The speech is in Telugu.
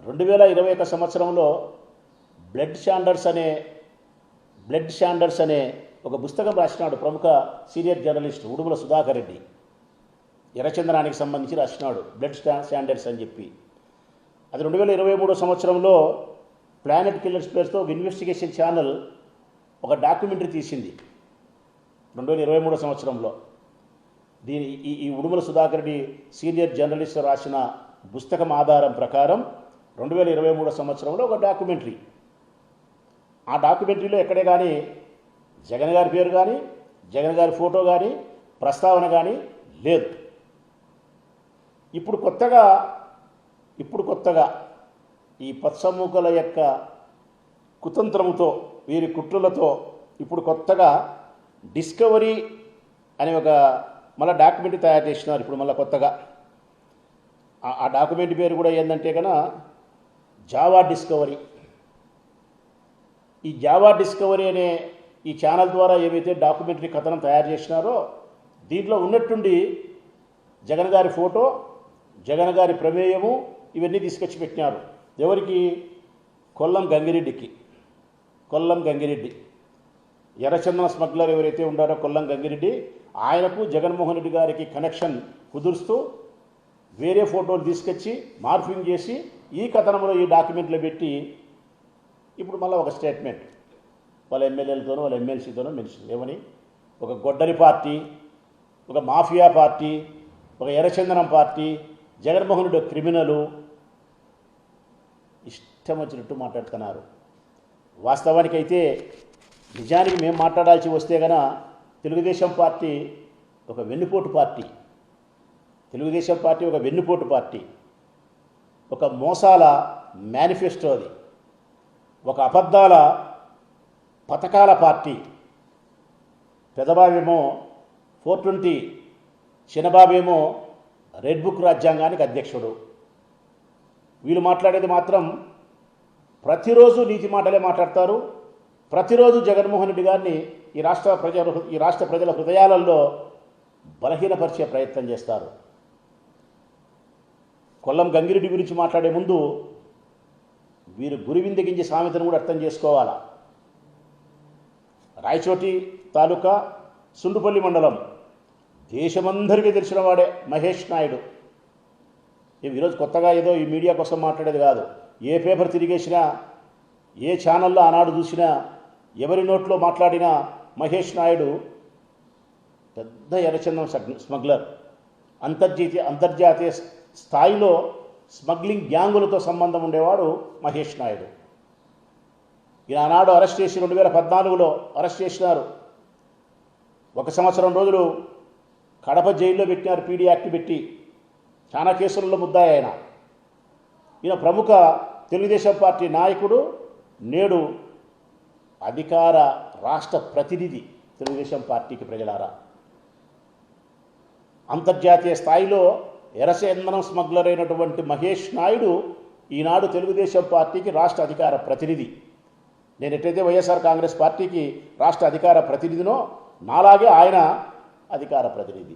2021 సంవత్సరంలో బ్లడ్ షాండర్స్ అనే ఒక పుస్తకం రాసినాడు ప్రముఖ సీనియర్ జర్నలిస్ట్ ఉడుమల సుధాకర్ రెడ్డి. ఎర్రచందనానికి సంబంధించి రాసినాడు బ్లడ్ షాండర్స్ అని చెప్పి. అది 2023 సంవత్సరంలో ప్లానెట్ కిల్లర్స్ పేరుతో ఒక ఇన్వెస్టిగేషన్ ఛానల్ ఒక డాక్యుమెంటరీ తీసింది 2023 సంవత్సరంలో. ఈ ఉడుమల సుధాకర్ రెడ్డి సీనియర్ జర్నలిస్ట్ రాసిన పుస్తకం ఆధారం ప్రకారం 2023 సంవత్సరంలో ఒక డాక్యుమెంటరీ. ఆ డాక్యుమెంటరీలో ఎక్కడే కానీ జగన్ గారి పేరు కానీ జగన్ గారి ఫోటో కానీ ప్రస్తావన కానీ లేదు. ఇప్పుడు కొత్తగా ఈ పచ్చమూకల యొక్క కుతంత్రముతో వీరి కుట్రలతో ఇప్పుడు కొత్తగా డిస్కవరీ అనే ఒక మళ్ళీ డాక్యుమెంటరీ తయారు చేసినారు. ఇప్పుడు మళ్ళీ కొత్తగా ఆ డాక్యుమెంటరీ పేరు కూడా ఏంటంటే కన్నా జావా డిస్కవరీ. ఈ జావా డిస్కవరీ అనే ఈ ఛానల్ ద్వారా ఏవైతే డాక్యుమెంటరీ కథనం తయారు చేసినారో దీంట్లో ఉన్నట్టుండి జగన్ గారి ఫోటో, జగన్ గారి ప్రమేయము ఇవన్నీ తీసుకొచ్చి పెట్టినారు. ఎవరికి? కొల్లం గంగిరెడ్డి ఎర్రచందన స్మగ్లర్ ఎవరైతే ఉన్నారో కొల్లం గంగిరెడ్డి, ఆయనకు జగన్మోహన్ రెడ్డి గారికి కనెక్షన్ కుదురుస్తూ వేరే ఫోటోలు తీసుకొచ్చి మార్ఫింగ్ చేసి ఈ కథనంలో ఈ డాక్యుమెంట్లో పెట్టి ఇప్పుడు మళ్ళీ ఒక స్టేట్మెంట్ వాళ్ళ ఎమ్మెల్యేలతోనో వాళ్ళ ఎమ్మెల్సీతోనో మెన్షన్ ఏమని, ఒక గొడ్డలి పార్టీ, ఒక మాఫియా పార్టీ, ఒక ఎర్రచందనం పార్టీ, జగన్మోహన్ రెడ్డి క్రిమినలు, ఇష్టం వచ్చినట్టు మాట్లాడుతున్నారు. వాస్తవానికైతే నిజానికి మేము మాట్లాడాల్సి వస్తే కనుక తెలుగుదేశం పార్టీ ఒక వెన్నుపోటు పార్టీ, ఒక మోసాల మేనిఫెస్టో, అది ఒక అబద్ధాల పథకాల పార్టీ. పెదబాబేమో 420, చిన్నబాబేమో రెడ్ బుక్ రాజ్యాంగానికి అధ్యక్షుడు. వీళ్ళు మాట్లాడేది మాత్రం ప్రతిరోజు నీతి మాటలే మాట్లాడతారు. ప్రతిరోజు జగన్మోహన్ రెడ్డి గారిని ఈ రాష్ట్ర ప్రజల హృదయాలలో బలహీనపరిచే ప్రయత్నం చేస్తారు. కొల్లం గంగిరెడ్డి గురించి మాట్లాడే ముందు వీరు గురివిందగించే సామెతను కూడా అర్థం చేసుకోవాలా. రాయచోటి తాలూకా సుండుపల్లి మండలం దేశమందరికీ తెలిసిన వాడే మహేష్ నాయుడు. ఈరోజు కొత్తగా ఏదో ఈ మీడియా కోసం మాట్లాడేది కాదు. ఏ పేపర్ తిరిగేసినా, ఏ ఛానల్లో ఆనాడు చూసినా, ఎవరి నోట్లో మాట్లాడినా మహేష్ నాయుడు పెద్ద ఎర్రచందనం స్మగ్లర్. అంతర్జాతీయ స్థాయిలో స్మగ్లింగ్ గ్యాంగులతో సంబంధం ఉండేవాడు మహేష్ నాయుడు. ఈయన ఆనాడు అరెస్ట్ చేసి 2014లో అరెస్ట్ చేసినారు. 1 సంవత్సరం రోజులు కడప జైల్లో పెట్టినారు, పీడీ యాక్ట్ పెట్టి. చాలా కేసులలో ముద్దాయి ఆయన. ఈయన ప్రముఖ తెలుగుదేశం పార్టీ నాయకుడు, నేడు అధికార రాష్ట్ర ప్రతినిధి తెలుగుదేశం పార్టీకి. ప్రజలారా, అంతర్జాతీయ స్థాయిలో ఎర్రచందనం స్మగ్లర్ అయినటువంటి మహేష్ నాయుడు ఈనాడు తెలుగుదేశం పార్టీకి రాష్ట్ర అధికార ప్రతినిధి. నేను ఎట్లయితే వైఎస్ఆర్ కాంగ్రెస్ పార్టీకి రాష్ట్ర అధికార ప్రతినిధినో నాలాగే ఆయన అధికార ప్రతినిధి.